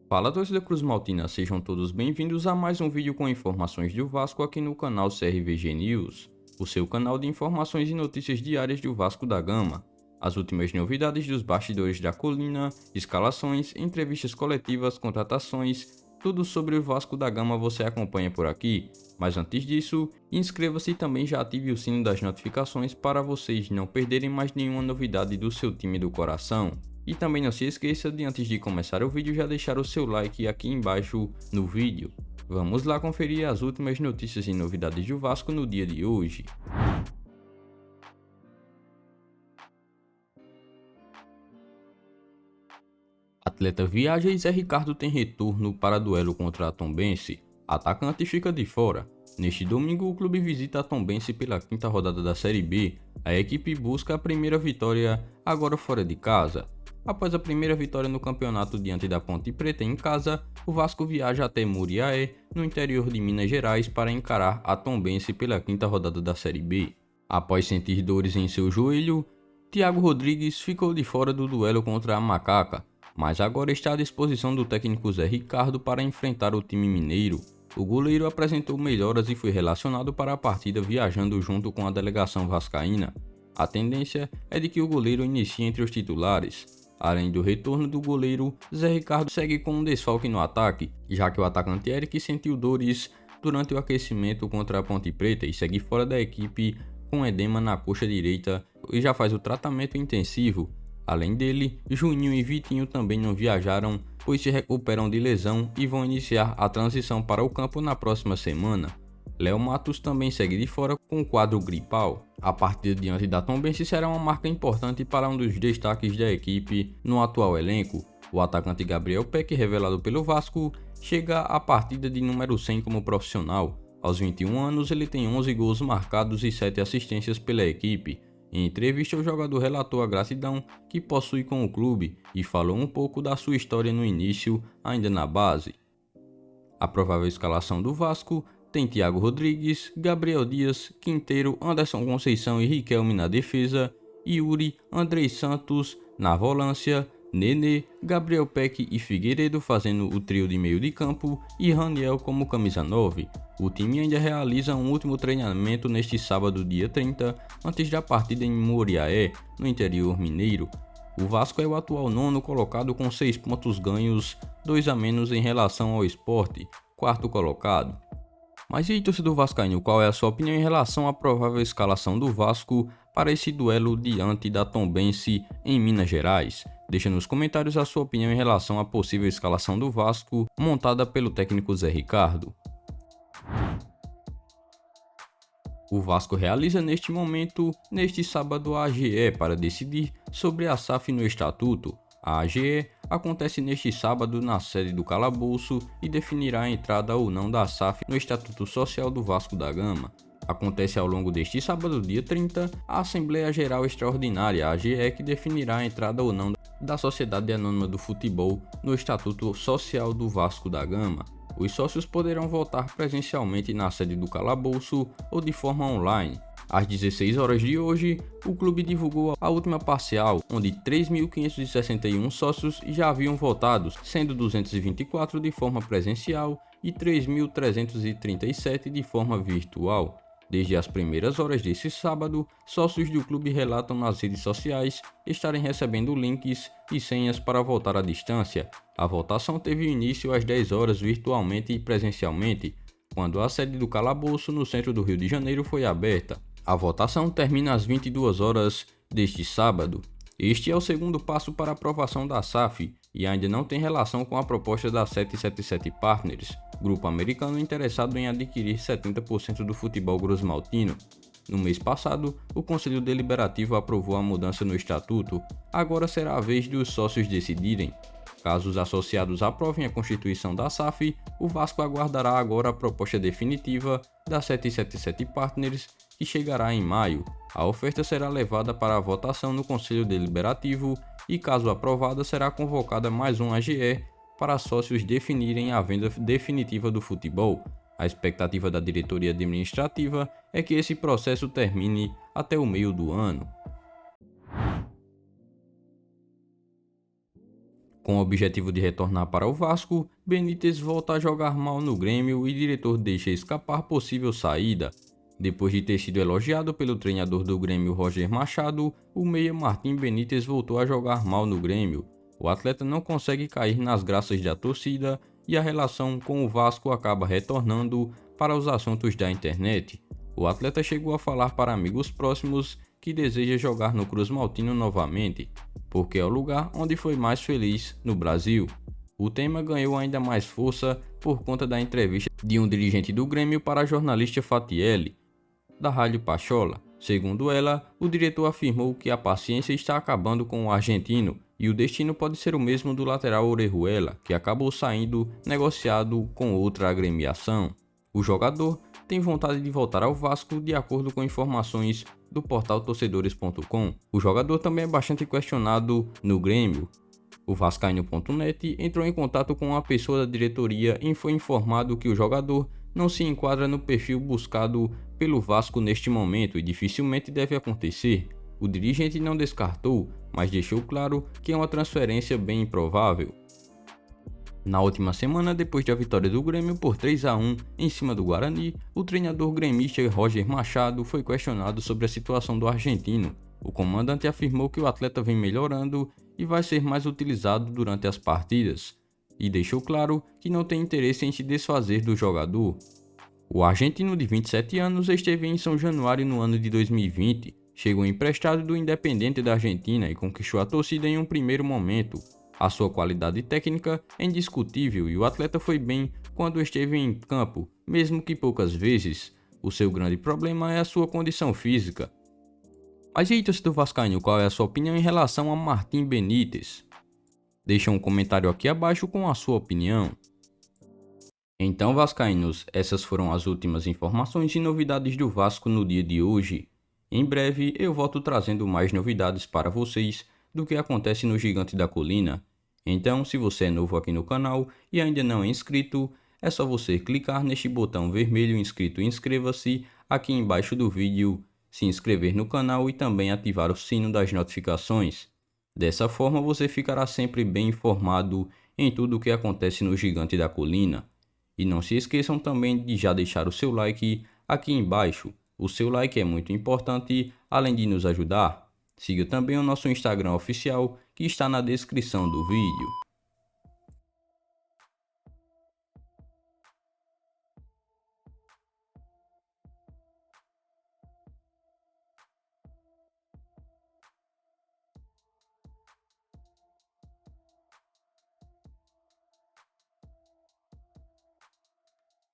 Fala, torcida Cruz Maltina, sejam todos bem-vindos a mais um vídeo com informações do Vasco aqui no canal CRVG News, o seu canal de informações e notícias diárias do Vasco da Gama. As últimas novidades dos bastidores da colina, escalações, entrevistas coletivas, contratações, tudo sobre o Vasco da Gama você acompanha por aqui. Mas antes disso, inscreva-se e também já ative o sino das notificações para vocês não perderem mais nenhuma novidade do seu time do coração. E também não se esqueça de, antes de começar o vídeo, já deixar o seu like aqui embaixo no vídeo. Vamos lá conferir as últimas notícias e novidades do Vasco no dia de hoje. Atleta viaja e Zé Ricardo tem retorno para duelo contra a Tombense. Atacante fica de fora. Neste domingo, o clube visita a Tombense pela quinta rodada da Série B. A equipe busca a primeira vitória, agora fora de casa. Após a primeira vitória no campeonato diante da Ponte Preta em casa, o Vasco viaja até Muriaé, no interior de Minas Gerais, para encarar a Tombense pela quinta rodada da Série B. Após sentir dores em seu joelho, Thiago Rodrigues ficou de fora do duelo contra a Macaca, mas agora está à disposição do técnico Zé Ricardo para enfrentar o time mineiro. O goleiro apresentou melhoras e foi relacionado para a partida viajando junto com a delegação vascaína. A tendência é de que o goleiro inicie entre os titulares. Além do retorno do goleiro, Zé Ricardo segue com um desfalque no ataque, já que o atacante Eric sentiu dores durante o aquecimento contra a Ponte Preta e segue fora da equipe com edema na coxa direita e já faz o tratamento intensivo. Além dele, Juninho e Vitinho também não viajaram, pois se recuperam de lesão e vão iniciar a transição para o campo na próxima semana. Léo Matos também segue de fora com o quadro gripal. A partida diante da Tombense será uma marca importante para um dos destaques da equipe no atual elenco. O atacante Gabriel Peck, revelado pelo Vasco, chega à partida de número 100 como profissional. Aos 21 anos, ele tem 11 gols marcados e 7 assistências pela equipe. Em entrevista, o jogador relatou a gratidão que possui com o clube e falou um pouco da sua história no início, ainda na base. A provável escalação do Vasco tem Thiago Rodrigues, Gabriel Dias, Quinteiro, Anderson Conceição e Riquelme na defesa, Yuri, Andrei Santos na volância, Nenê, Gabriel Peck e Figueiredo fazendo o trio de meio de campo e Raniel como camisa 9. O time ainda realiza um último treinamento neste sábado, dia 30, antes da partida em Muriaé, no interior mineiro. O Vasco é o atual nono colocado com 6 pontos ganhos, 2 a menos em relação ao Sport, quarto colocado. Mas e aí, torcedor vascaíno, qual é a sua opinião em relação à provável escalação do Vasco para esse duelo diante da Tombense em Minas Gerais? Deixa nos comentários a sua opinião em relação à possível escalação do Vasco montada pelo técnico Zé Ricardo. O Vasco realiza neste momento, neste sábado, a AGE para decidir sobre a SAF no estatuto. A AGE acontece neste sábado na sede do Calabouço e definirá a entrada ou não da SAF no Estatuto Social do Vasco da Gama. Acontece ao longo deste sábado, dia 30, a Assembleia Geral Extraordinária, a AGE, que definirá a entrada ou não da Sociedade Anônima do Futebol no Estatuto Social do Vasco da Gama. Os sócios poderão votar presencialmente na sede do Calabouço ou de forma online. Às 16 horas de hoje, o clube divulgou a última parcial, onde 3.561 sócios já haviam votado, sendo 224 de forma presencial e 3.337 de forma virtual. Desde as primeiras horas desse sábado, sócios do clube relatam nas redes sociais estarem recebendo links e senhas para votar à distância. A votação teve início às 10 horas virtualmente e presencialmente, quando a sede do Calabouço no centro do Rio de Janeiro foi aberta. A votação termina às 22 horas deste sábado. Este é o segundo passo para a aprovação da SAF e ainda não tem relação com a proposta da 777 Partners, grupo americano interessado em adquirir 70% do futebol grosmaltino. No mês passado, o Conselho Deliberativo aprovou a mudança no estatuto. Agora será a vez dos sócios decidirem. Caso os associados aprovem a constituição da SAF, o Vasco aguardará agora a proposta definitiva da 777 Partners, que chegará em maio. A oferta será levada para a votação no Conselho Deliberativo e, caso aprovada, será convocada mais um AGE para sócios definirem a venda definitiva do futebol. A expectativa da diretoria administrativa é que esse processo termine até o meio do ano. Com o objetivo de retornar para o Vasco, Benítez volta a jogar mal no Grêmio e diretor deixa escapar possível saída. Depois de ter sido elogiado pelo treinador do Grêmio Roger Machado, o meia Martim Benítez voltou a jogar mal no Grêmio. O atleta não consegue cair nas graças da torcida e a relação com o Vasco acaba retornando para os assuntos da internet. O atleta chegou a falar para amigos próximos que deseja jogar no Cruz Maltino novamente, porque é o lugar onde foi mais feliz no Brasil. O tema ganhou ainda mais força por conta da entrevista de um dirigente do Grêmio para a jornalista Fatiele, da Rádio Pachola. Segundo ela, o diretor afirmou que a paciência está acabando com o argentino e o destino pode ser o mesmo do lateral Orejuela, que acabou saindo negociado com outra agremiação. O jogador tem vontade de voltar ao Vasco, de acordo com informações do portal torcedores.com. O jogador também é bastante questionado no Grêmio. O Vascaíno.net entrou em contato com uma pessoa da diretoria e foi informado que o jogador não se enquadra no perfil buscado pelo Vasco neste momento e dificilmente deve acontecer. O dirigente não descartou, mas deixou claro que é uma transferência bem improvável. Na última semana, depois da vitória do Grêmio por 3-1 em cima do Guarani, o treinador gremista Roger Machado foi questionado sobre a situação do argentino. O comandante afirmou que o atleta vem melhorando e vai ser mais utilizado durante as partidas, e deixou claro que não tem interesse em se desfazer do jogador. O argentino de 27 anos esteve em São Januário no ano de 2020, chegou emprestado do Independiente da Argentina e conquistou a torcida em um primeiro momento. A sua qualidade técnica é indiscutível e o atleta foi bem quando esteve em campo, mesmo que poucas vezes. O seu grande problema é a sua condição física. Mas e aí, torcedor vascaíno, qual é a sua opinião em relação a Martim Benítez? Deixa um comentário aqui abaixo com a sua opinião. Então, vascaínos, essas foram as últimas informações e novidades do Vasco no dia de hoje. Em breve eu volto trazendo mais novidades para vocês do que acontece no Gigante da Colina. Então, se você é novo aqui no canal e ainda não é inscrito, é só você clicar neste botão vermelho inscrito e inscreva-se aqui embaixo do vídeo, se inscrever no canal e também ativar o sino das notificações. Dessa forma você ficará sempre bem informado em tudo o que acontece no Gigante da Colina. E não se esqueçam também de já deixar o seu like aqui embaixo. O seu like é muito importante, além de nos ajudar. Siga também o nosso Instagram oficial, que está na descrição do vídeo.